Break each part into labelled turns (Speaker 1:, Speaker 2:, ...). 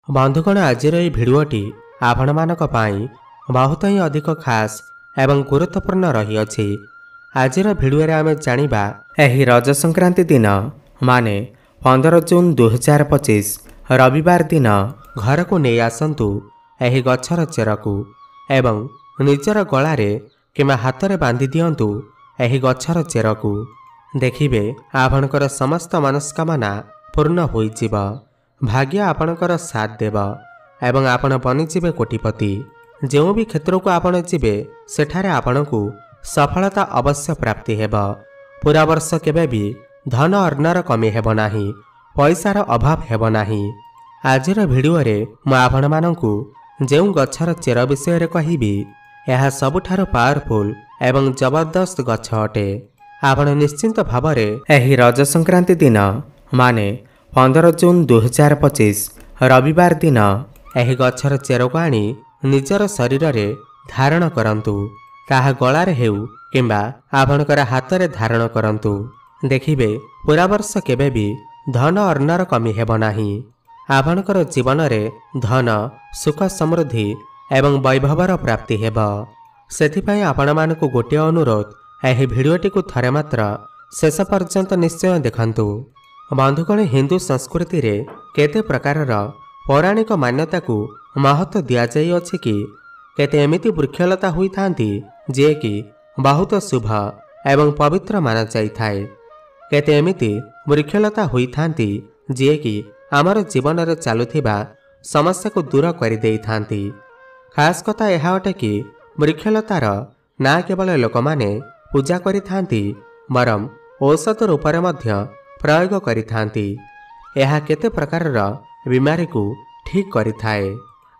Speaker 1: बंधुगण आज भिडियोटी आपण मानक पाई बहुत ही अधिक खास एवं गुरुत्वपूर्ण रही अछि। आज भिडियो आम जानिबा एही रज संक्रांति दिन माने 15 जून 2025 रविवार दिन घर को नहीं आसतु एही गछर चेरकू एवं निजर गलारे किमा हाथ बांधि दियंतु एही गछर चेरकू। देखिबे आपणकर समस्त मनस्कामना पूर्ण होइजिब, भाग्य आपणकर साथ देव एवं आपण बनिजिबे कोटिपति। जो भी क्षेत्र को आपण जिबे सेठारे आपणकू सफलता अवश्य प्राप्ति हेब। पूरा वर्ष केबे भी धन अर्णर कमी हेब नाही, पैसार अभाव हेब नाही। आजिर भिडियो रे मु आपण मानकू जेउ गछर चेर विषय रे कहिबी यह सबुठारो पावरफुल एवं जबरदस्त गछ अटे। आपण निश्चिंत भावरे एही रज संक्रांति दिन माने 15 जून 2025 रविवार दिन एही गछर चेर को आनी निजर शरीर रे धारण करंतु। ताहा गलारे हेउ किंबा आपणकर हाथ रे धारण करंतु। देखिबे पूरा वर्ष केबे भी धन अर्णर कमी हेब नाही। आपणकर जीवन रे धन सुख समृद्धि एवं वैभवर प्राप्ति हेब। सेथिपाई आपण मानकू गोटे अनुरोध, एही भिडियोटी को थरे मात्र शेष पर्यंत निश्चय देखंतु। बंधुगण हिंदू संस्कृति रे केते प्रकारर पौराणिक मान्यता को महत्व दिया जाई अछि कि केते एमिति वृक्षलता हुई थांती जे कि बहुत शुभ एवं पवित्र माना जाई थाए। केते एमिति वृक्षलता हुई थांती जे कि आमर जीवन रे चालुथिबा समस्या को दूर करि देई थांती। खास कथा यह अटे कि वृक्षलतार ना केवल लोक माने पूजा करि थांती बरम औषध रूप रे मध्य प्रयोग करि थांती। यह केते प्रकारर बीमारी को ठीक करि थाए।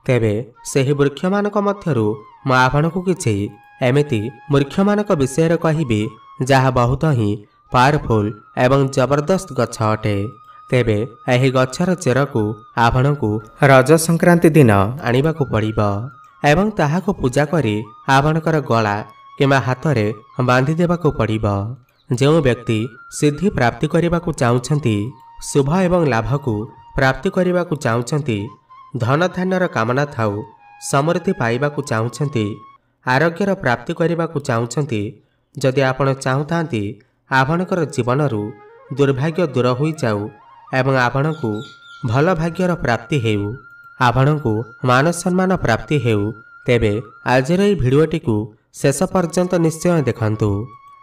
Speaker 1: तेबे सेही वृक्ष मानक मध्यरु म आपनकू किछि एमिति वृक्ष मानक विषय रे कहिबी जहा बहुत ही पावरफुल एवं जबरदस्त गछ अटे। तेबे एही गछर चेरकू आपनकू रज संक्रांति दिन आनिबाकू पड़िबो एवं ताहाको पूजा करी आपनकर गला किमा हाथ रे बांधि देबाकू पड़िबो। जो व्यक्ति सिद्धि प्राप्ति करबाकू चाहुछंती, शुभ एवं लाभ को प्राप्ति करबाकू चाहुछंती, धन धान्यर कामना थाउ, समृद्धि पाइबाकू चाहुछंती, आरोग्यर प्राप्ति करबाकू चाहुछंती, जदि आपण चाहुतांती आपणकर जीवनरू दुर्भाग्य दूर होई जाऊ एवं आपणकू भल भाग्यर प्राप्ति हेउ, आपणकू मान सम्मान प्राप्ति हेउ, तेबे आजिर एही भिडियोटी को शेष पर्यंत निश्चय देखंतु।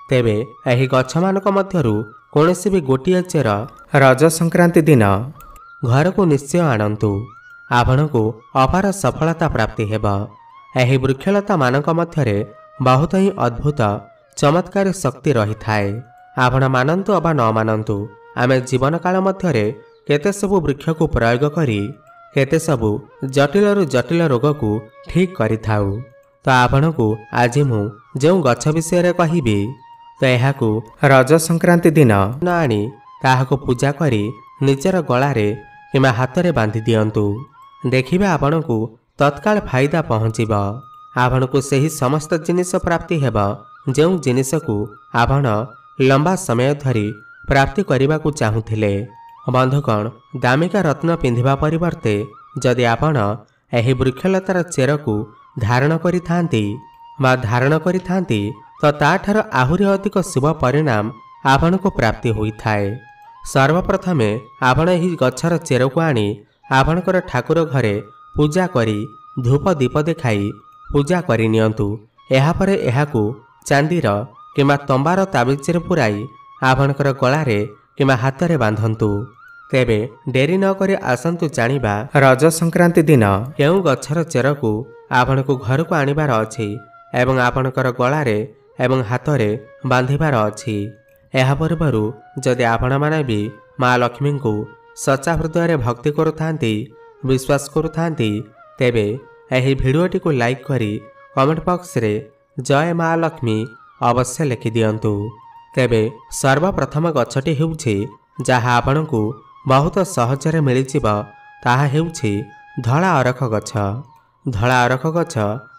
Speaker 1: तेबे एही गछ मानक मध्यरु कोनोसी भी गोटिए चेर रज संक्रांति दिन घर को निश्चय आणंतु। आपणकू अपार सफलता प्राप्ति हेब। एही वृक्षलता मानक मध्यरे बहुत ही अद्भुत चमत्कारी शक्ति रही थाए। आपण मानंतु अबा न मानंतु, आमे जीवन काल मध्यरे केते सबु वृक्ष को प्रयोग करी केते सबु जटिल रु जटिल रोग को ठीक करि थाउ। तो आपणकू आज मु जो गछ विषय रे कहिबी तो एहाकू रज संक्रांति दिन न आनी ताहाको पूजा करी निजर गलारे किमा हाथ रे बांधि दियंतु। देखिबे आपणकू तत्काल फायदा पहुँचीब। आपणकू सेही समस्त जिनिस प्राप्ति हेब जो जिनिस को आपण लंबा समय धरी प्राप्ति करबाकू चाहुथिले। बंधुगण दामिका रत्न पिंधिबा परिवर्ते जदि आपण एही वृक्षलतार चेरकू धारण करिथांती बा धारण करिथांती तो ताठार आहुरी अधिक शुभ परिणाम आपणकू प्राप्ति होइथाए। सर्वप्रथमे आपण एही गछर चेरकू आनी आपणकर ठाकुर घरे पूजा करी धूप दीप देखाई पूजा करि नियंतु। एहा परे एहाकू चांदीर किमा तंबार ताबिजरे पुराई आपणकर गलारे किमा हाथ रे बांधंतु। तेबे डेरी न करी आसंतु जानिबा रज संक्रांति दिन केउ गछर चेरकू आपणकू घर को आनिबार अछि एवं आपणकर गलारे एवं हाथ रे बांधिबार अछि। एहा पूर्वरु जदि आपण माने भी मां लक्ष्मी को सच्चा हृदय रे भक्ति करुथांती, विश्वास करुथांती, तेबे एही भिडियोटी को लाइक करी कमेंट बॉक्स रे जय मां लक्ष्मी अवश्य लिखि दियंतु। तेबे सर्वप्रथम गछटी हेउछि जहा आपणकू बहुत सहजरे मिलिजिब ताहा हेउछि धला अरख गछ। धला अरख गछ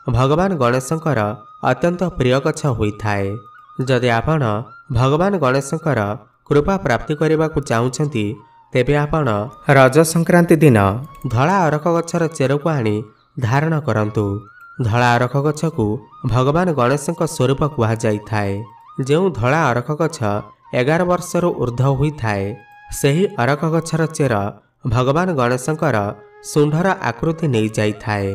Speaker 1: भगवान गणेशंकर अत्यंत प्रिय गछ होइथाए। जदि आपण भगवान गणेशंकर कृपा प्राप्ति करबाकू चाहुछंती ତେବେ ଆପଣ ରଜ ସଂକ୍ରାନ୍ତି ଦିନ ଧଳା ଅରଖ ଗଛର ଚେରକୁ ଆଣି ଧାରଣ କରନ୍ତୁ। ଧଳା ଅରଖ ଗଛକୁ ଭଗବାନ ଗଣେଶଙ୍କ ସ୍ୱରୂପ କୁହାଯାଇଥାଏ। ଯେଉଁ ଧଳା ଅରଖ ଗଛ 11 ବର୍ଷରୁ ଉର୍ଦ୍ଧ୍ୱ ହୋଇଥାଏ, ସେହି ଅରଖ ଗଛର ଚେର ଭଗବାନ ଗଣେଶଙ୍କର ଶୁଣ୍ଢର ଆକୃତି ନେଇଯାଇଥାଏ।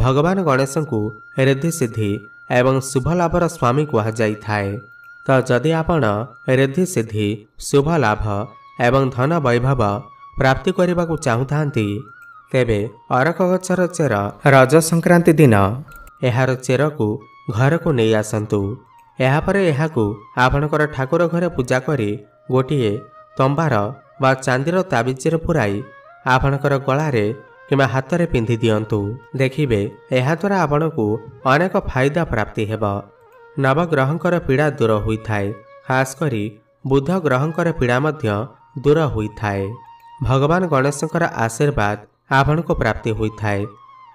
Speaker 1: ଭଗବାନ ଗଣେଶଙ୍କୁ ରିଦ୍ଧି ସିଦ୍ଧି ଏବଂ ଶୁଭ ଲାଭର ସ୍ୱାମୀ କୁହାଯାଇଥାଏ। ତ ଯଦି ଆପଣ ରିଦ୍ଧି ସିଦ୍ଧି, ଶୁଭ ଲାଭ ଏବଂ ଧନ ବୈଭବ ପ୍ରାପ୍ତି କରିବାକୁ ଚାହୁଁଥାନ୍ତି, ତେବେ ଅରଖ ଗଛର ଚେର ରଜ ସଂକ୍ରାନ୍ତି ଦିନ ଏହାର ଚେରକୁ ଘରକୁ ନେଇ ଆସନ୍ତୁ। ଏହାପରେ ଏହାକୁ ଆପଣଙ୍କର ଠାକୁର ଘରେ ପୂଜା କରି ଗୋଟିଏ ତମ୍ବାର ବା ଚାନ୍ଦିର ତାବିଜରେ ପୁରାଇ ଆପଣଙ୍କର ଗଳାରେ କିମ୍ବା ହାତରେ ପିନ୍ଧି ଦିଅନ୍ତୁ। ଦେଖିବେ ଏହାଦ୍ୱାରା ଆପଣଙ୍କୁ ଅନେକ ଫାଇଦା ପ୍ରାପ୍ତି ହେବ। ନବଗ୍ରହଙ୍କର ପୀଡ଼ା ଦୂର ହୋଇଥାଏ। ଖାସ୍ କରି ବୁଧ ଗ୍ରହଙ୍କର ପୀଡ଼ା ମଧ୍ୟ ଦୂର ହୋଇଥାଏ। ଭଗବାନ ଗଣେଶଙ୍କର ଆଶୀର୍ବାଦ ଆପଣଙ୍କୁ ପ୍ରାପ୍ତି ହୋଇଥାଏ।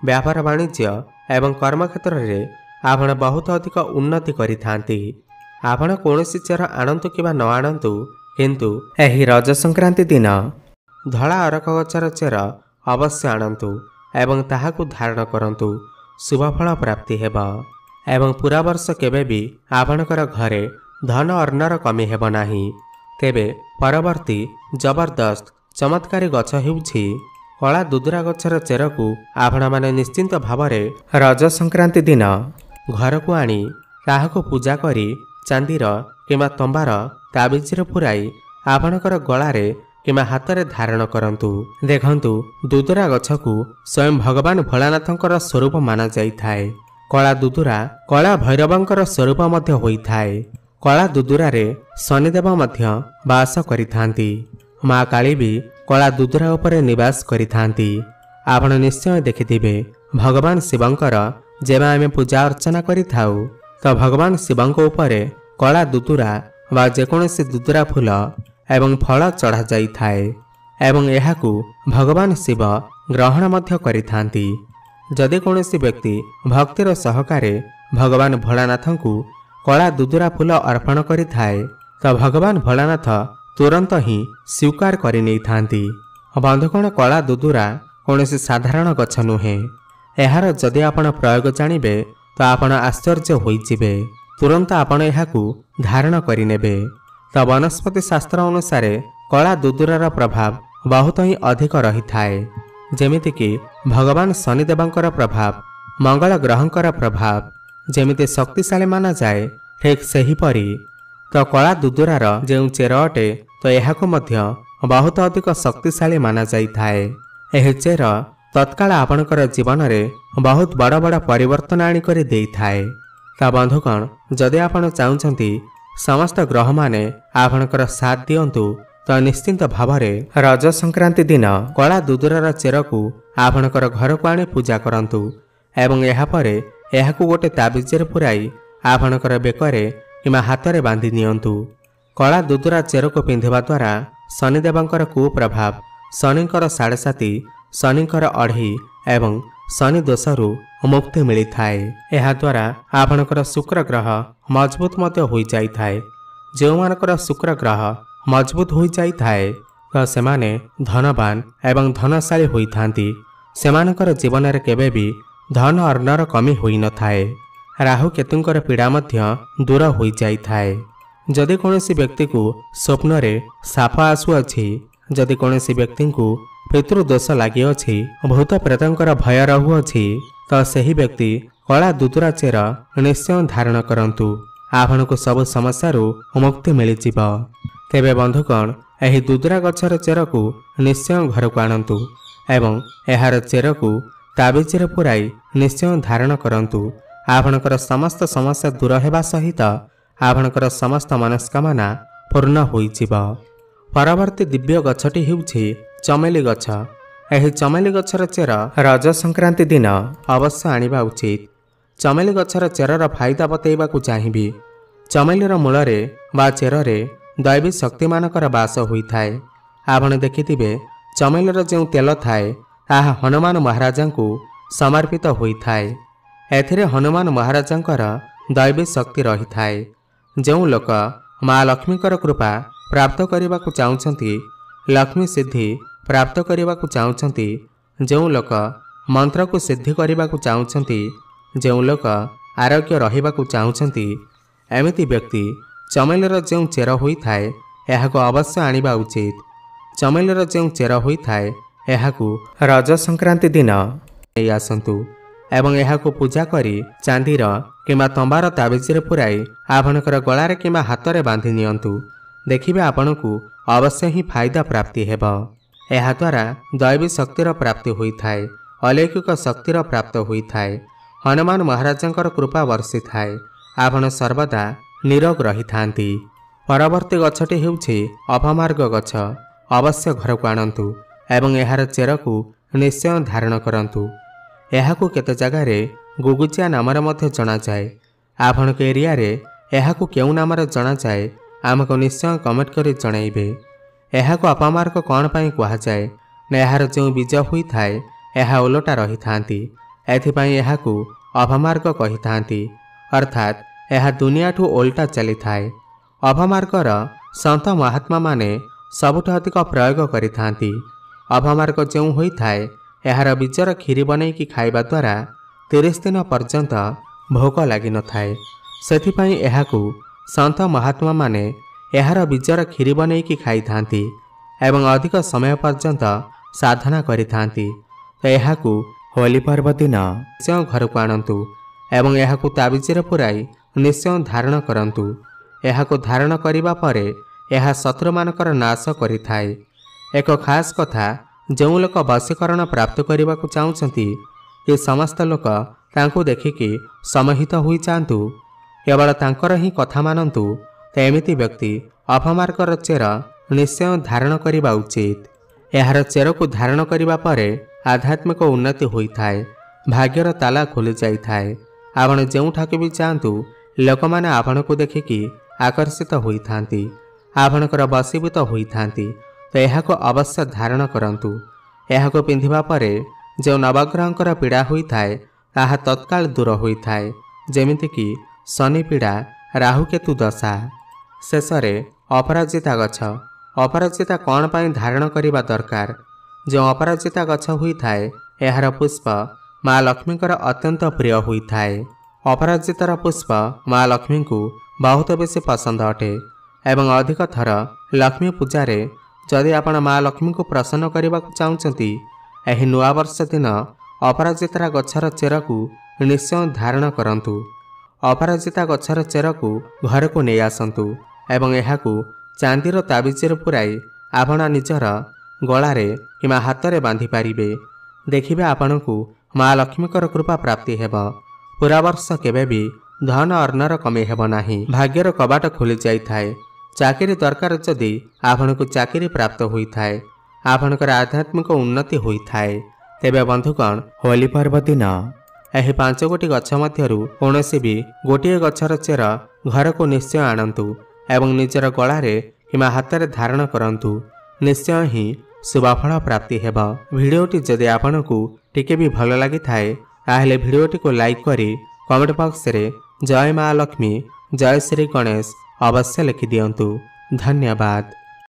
Speaker 1: ବ୍ୟାପାର ବାଣିଜ୍ୟ ଏବଂ କର୍ମକ୍ଷେତ୍ରରେ ଆପଣ ବହୁତ ଅଧିକ ଉନ୍ନତି କରିଥାନ୍ତି। ଆପଣ କୌଣସି ଚେର ଆଣନ୍ତୁ କିମ୍ବା ନ ଆଣନ୍ତୁ, କିନ୍ତୁ ଏହି ରଜ ସଂକ୍ରାନ୍ତି ଦିନ ଧଳା ଅରଖ ଗଛର ଚେର ଅବଶ୍ୟ ଆଣନ୍ତୁ ଏବଂ ତାହାକୁ ଧାରଣ କରନ୍ତୁ। ଶୁଭଫଳ ପ୍ରାପ୍ତି ହେବ ଏବଂ ପୁରା ବର୍ଷ କେବେ ବି ଆପଣଙ୍କର ଘରେ ଧନ ଅର୍ଣ୍ଣର କମି ହେବ ନାହିଁ। ତେବେ ପରବର୍ତ୍ତୀ ଜବରଦସ୍ତ ଚମତ୍କାରୀ ଗଛ ହେଉଛି କଳା ଦୁଦୁରା ଗଛର ଚେରକୁ ଆପଣମାନେ ନିଶ୍ଚିନ୍ତ ଭାବରେ ରଜ ସଂକ୍ରାନ୍ତି ଦିନ ଘରକୁ ଆଣି ତାହାକୁ ପୂଜା କରି ଚାନ୍ଦିର କିମ୍ବା ତମ୍ବାର ତାବିଜରେ ପୁରାଇ ଆପଣଙ୍କର ଗଳାରେ କିମ୍ବା ହାତରେ ଧାରଣ କରନ୍ତୁ। ଦେଖନ୍ତୁ, ଦୁଦୁରା ଗଛକୁ ସ୍ୱୟଂ ଭଗବାନ ଭୋଳାନାଥଙ୍କର ସ୍ୱରୂପ ମାନାଯାଇଥାଏ। କଳା ଦୁଦୁରା କଳା ଭୈରବଙ୍କର ସ୍ୱରୂପ ମଧ୍ୟ ହୋଇଥାଏ। କଳା ଦୁଦୁରାରେ ଶନିଦେବ ମଧ୍ୟ ବାସ କରିଥାନ୍ତି। ମା କାଳୀ ବି କଳା ଦୁଦୁରା ଉପରେ ନିବାସ କରିଥାନ୍ତି। ଆପଣ ନିଶ୍ଚୟ ଦେଖିଥିବେ, ଭଗବାନ ଶିବଙ୍କର ଯେବେ ଆମେ ପୂଜା ଅର୍ଚ୍ଚନା କରିଥାଉ, ତ ଭଗବାନ ଶିବଙ୍କ ଉପରେ କଳା ଦୁଦୁରା ବା ଯେକୌଣସି ଦୁଦୁରା ଫୁଲ ଏବଂ ଫଳ ଚଢ଼ାଯାଇଥାଏ ଏବଂ ଏହାକୁ ଭଗବାନ ଶିବ ଗ୍ରହଣ ମଧ୍ୟ କରିଥାନ୍ତି। ଯଦି କୌଣସି ବ୍ୟକ୍ତି ଭକ୍ତିର ସହକାରେ ଭଗବାନ ଭୋଳାନାଥଙ୍କୁ କଳା ଦୁଦୁରା ଫୁଲ ଅର୍ପଣ କରିଥାଏ, ତ ଭଗବାନ ଭୋଳାନାଥ ତୁରନ୍ତ ହିଁ ସ୍ୱୀକାର କରିନେଇଥାନ୍ତି। ବନ୍ଧୁଗଣ, କଳା ଦୁଦୁରା କୌଣସି ସାଧାରଣ ଗଛ ନୁହେଁ। ଏହାର ଯଦି ଆପଣ ପ୍ରୟୋଗ ଜାଣିବେ, ତ ଆପଣ ଆଶ୍ଚର୍ଯ୍ୟ ହୋଇଯିବେ। ତୁରନ୍ତ ଆପଣ ଏହାକୁ ଧାରଣ କରିନେବେ। ତ ବନସ୍ପତି ଶାସ୍ତ୍ର ଅନୁସାରେ କଳା ଦୁଦୁରାର ପ୍ରଭାବ ବହୁତ ହିଁ ଅଧିକ ରହିଥାଏ। ଯେମିତିକି ଭଗବାନ ଶନିଦେବଙ୍କର ପ୍ରଭାବ, ମଙ୍ଗଳ ଗ୍ରହଙ୍କର ପ୍ରଭାବ ଯେମିତି ଶକ୍ତିଶାଳୀ ମାନାଯାଏ, ଠିକ୍ ସେହିପରି ତ କଳା ଦୁଦୁରାର ଯେଉଁ ଚେର ଅଟେ, ତ ଏହାକୁ ମଧ୍ୟ ବହୁତ ଅଧିକ ଶକ୍ତିଶାଳୀ ମାନାଯାଇଥାଏ। ଏହି ଚେର ତତ୍କାଳ ଆପଣଙ୍କର ଜୀବନରେ ବହୁତ ବଡ଼ ବଡ଼ ପରିବର୍ତ୍ତନ ଆଣିକରି ଦେଇଥାଏ। ତ ବନ୍ଧୁଗଣ, ଯଦି ଆପଣ ଚାହୁଁଛନ୍ତି ସମସ୍ତ ଗ୍ରହମାନେ ଆପଣଙ୍କର ସାଥ ଦିଅନ୍ତୁ, ତ ନିଶ୍ଚିନ୍ତ ଭାବରେ ରଜ ସଂକ୍ରାନ୍ତି ଦିନ କଳା ଦୁଦୁରାର ଚେରକୁ ଆପଣଙ୍କର ଘରକୁ ଆଣି ପୂଜା କରନ୍ତୁ ଏବଂ ଏହାପରେ ଏହାକୁ ଗୋଟେ ତାବିଜରେ ପୁରାଇ ଆପଣଙ୍କର ବେକରେ କିମ୍ବା ହାତରେ ବାନ୍ଧି ନିଅନ୍ତୁ। କଳା ଦୁଦୁରା ଚେରକୁ ପିନ୍ଧିବା ଦ୍ୱାରା ଶନିଦେବଙ୍କର କୁପ୍ରଭାବ, ଶନିଙ୍କର 7.5, ଶନିଙ୍କର 2.5 ଏବଂ ଶନି ଦୋଷରୁ ମୁକ୍ତି ମିଳିଥାଏ। ଏହାଦ୍ୱାରା ଆପଣଙ୍କର ଶୁକ୍ର ଗ୍ରହ ମଜବୁତ ମଧ୍ୟ ହୋଇଯାଇଥାଏ। ଯେଉଁମାନଙ୍କର ଶୁକ୍ର ଗ୍ରହ ମଜବୁତ ହୋଇଯାଇଥାଏ, ତ ସେମାନେ ଧନବାନ ଏବଂ ଧନଶାଳୀ ହୋଇଥାନ୍ତି। ସେମାନଙ୍କର ଜୀବନରେ କେବେ ବି ଧନ ଅର୍ଣ୍ଣର କମି ହୋଇନଥାଏ। ରାହୁ କେତୁଙ୍କର ପୀଡ଼ା ମଧ୍ୟ ଦୂର ହୋଇଯାଇଥାଏ। ଯଦି କୌଣସି ବ୍ୟକ୍ତିକୁ ସ୍ୱପ୍ନରେ ସାପ ଆସୁଅଛି, ଯଦି କୌଣସି ବ୍ୟକ୍ତିଙ୍କୁ ପିତୃଦୋଷ ଲାଗିଅଛି, ଭୂତ ପ୍ରେତଙ୍କର ଭୟ ରହୁଅଛି, ତ ସେହି ବ୍ୟକ୍ତି କଳା ଦୁଦୁରା ଚେର ନିଶ୍ଚୟ ଧାରଣ କରନ୍ତୁ। ଆପଣଙ୍କୁ ସବୁ ସମସ୍ୟାରୁ ମୁକ୍ତି ମିଳିଯିବ। ତେବେ ବନ୍ଧୁଗଣ, ଏହି ଦୁଦୁରା ଗଛର ଚେରକୁ ନିଶ୍ଚୟ ଘରକୁ ଆଣନ୍ତୁ ଏବଂ ଏହାର ଚେରକୁ ତାବିଜରେ ପୁରାଇ ନିଶ୍ଚୟ ଧାରଣ କରନ୍ତୁ। ଆପଣଙ୍କର ସମସ୍ତ ସମସ୍ୟା ଦୂର ହେବା ସହିତ ଆପଣଙ୍କର ସମସ୍ତ ମନସ୍କାମନା ପୂର୍ଣ୍ଣ ହୋଇଯିବ। ପରବର୍ତ୍ତୀ ଦିବ୍ୟ ଗଛଟି ହେଉଛି ଚମେଲି ଗଛ। ଏହି ଚମେଲି ଗଛର ଚେର ରଜ ସଂକ୍ରାନ୍ତି ଦିନ ଅବଶ୍ୟ ଆଣିବା ଉଚିତ। ଚମେଲି ଗଛର ଚେରର ଫାଇଦା ବତେଇବାକୁ ଚାହିଁବି। ଚମେଲିର ମୂଳରେ ବା ଚେରରେ ଦୈବୀ ଶକ୍ତିମାନଙ୍କର ବାସ ହୋଇଥାଏ। ଆପଣ ଦେଖିଥିବେ, ଚମେଲିର ଯେଉଁ ତେଲ ଥାଏ, ତାହା ହନୁମାନ ମହାରାଜାଙ୍କୁ ସମର୍ପିତ ହୋଇଥାଏ। ଏଥିରେ ହନୁମାନ ମହାରାଜାଙ୍କର ଦୈବୀ ଶକ୍ତି ରହିଥାଏ। ଯେଉଁ ଲୋକ ମା ଲକ୍ଷ୍ମୀଙ୍କର କୃପା ପ୍ରାପ୍ତ କରିବାକୁ ଚାହୁଁଛନ୍ତି, लक्ष्मी सिद्धि प्राप्त करने को चाहते, जो लोक मंत्र को सिद्धि करने को चाहते, जो लोक आरोग्य रहिबा को चाहते, एमिति व्यक्ति चमेलीर जो चेर होता है यह अवश्य आनिबा उचित। चमेलीर जो चेर होता है यह रज संक्रांति दिन नहीं आसतु एवं यह पूजा करी चांदीर किंबा तंबार ताबिज पुराई आपणकर गलार किंबा हाथ में बांधि नियंतु। देखिए आपण को अवश्य ही फायदा प्राप्ति हेब। यह द्वारा दैवी शक्तिर प्राप्ति होता है, अलौकिक शक्तिर प्राप्त होता है, हनुमान महाराजंकर कृपा वर्षी थाए, आपण सर्वदा निरोग रही थांती। परवर्ती गछटी हेउछि अपमार्ग गछ। अवश्य घर को आणंतु एवं यार चेर को निश्चय धारण करंतु। यहाकू केते जगार गुगुचिया नाम जना जाए। आपण के एरिया रे यहाकू केउ नाम जना जाए आमको निश्चय कमेंट करी जणाइबे। यहाकू अपमार्ग कौन पाई कहा जाए ना यार जो बीज होता है यह ओलटा रही थांती, एथिपाई यहाकू अपमार्ग कही थांती, अर्थात यह दुनिया ठू ओल्टा चली थाए। अपमार्गर संत महात्मा माने सबुठ अधिक प्रयोग करि थांती। अपमार्ग जो होता है यार बीजर खीरी बनईकी खाइबा द्वारा 30 दिन पर्यंत भोक लगी न थाए। सेथिपाई यहाकू संत महात्मा माने यार बीजर खीरी बनईकी खाई थांती एवं अधिक समय पर्यंत साधना करि थांती। तो यहाकू होली पर्व दिन निश्चय घर को आणंतु एवं यहाकू ताबिजरे पुराई निश्चय धारण करंतु। यहाकू धारण करिबा परे यह शत्रु मानकर नाश करिथाए। एक खास कथा, जो लोक वशीकरण प्राप्त करने को चाहते ये समस्त लोक तांको देखिकी समहित होई जातु, केवल तांकर ही कथा मानतु। तो एमिति व्यक्ति अपमार्गर चेर निश्चय धारण करने उचित। यार चेर को धारण करने परे आध्यात्मिक उन्नति होता है, भाग्यर ताला खोली जाए। आपण जोठाक भी जातु लोक मैंने आपण को देखिकी आकर्षित होता, आपणकर वशीभूत होता। तो यह अवश्य धारण करंतु। यह पिंधिबा परे जो नवग्रहंकर पीड़ा होता है ताहा तत्काल दूर होता है, जेमितिकी शनि पीड़ा, राहुकेतु दशा। शेषरे अपराजिता गछ। अपराजिता कौन पाई धारण करने दरकार? जो अपराजिता गछ होता है यार पुष्प माँ लक्ष्मीकर अत्यंत प्रिय होता है। अपराजितार पुष्प माँ लक्ष्मी को बहुत बेसी पसंद अटे एवं अधिक थर लक्ष्मी पूजा जदि आपण माँ लक्ष्मी को प्रसन्न करने को चाहते यह नुआ वर्ष दिन अपराजिता गछर चेर को निश्चय धारण करंतु। अपराजिता गछर चेर को घर को नहीं आसतु एवं यहाकू चांदीर ताबिजरे पुराई आपण निजर गलार कि हाथ में बांधि पारिबे। देखिबे आपण को माँ लक्ष्मीकर कृपा प्राप्ति हेब। पूरा वर्ष केबे भी धन अर्णर कमी हेब नाही, भाग्यर कबाट खोली जाइथाए। चाकरी दरकार जदि आपण को चाकरी प्राप्त होता है, आपणकर आध्यात्मिक उन्नति होता है, तेबे बंधुगण होली पर्व दिन यह 5 गोटी गछ मध्यरु कौनसी भी गोटे गछर चेर घर को निश्चय आणंतु एवं निजर गलारे किंबा हाथ में धारण करंतु। निश्चय ही शुभफल प्राप्ति हेब। भिडियोटी जदि आपण को टिके भी भल लगी थाए ताहेले भिडियोटी को लाइक करी कमेंट बॉक्स रे जय माँ लक्ष्मी, जय श्री गणेश अवश्य लिखि दियंतु। धन्यवाद।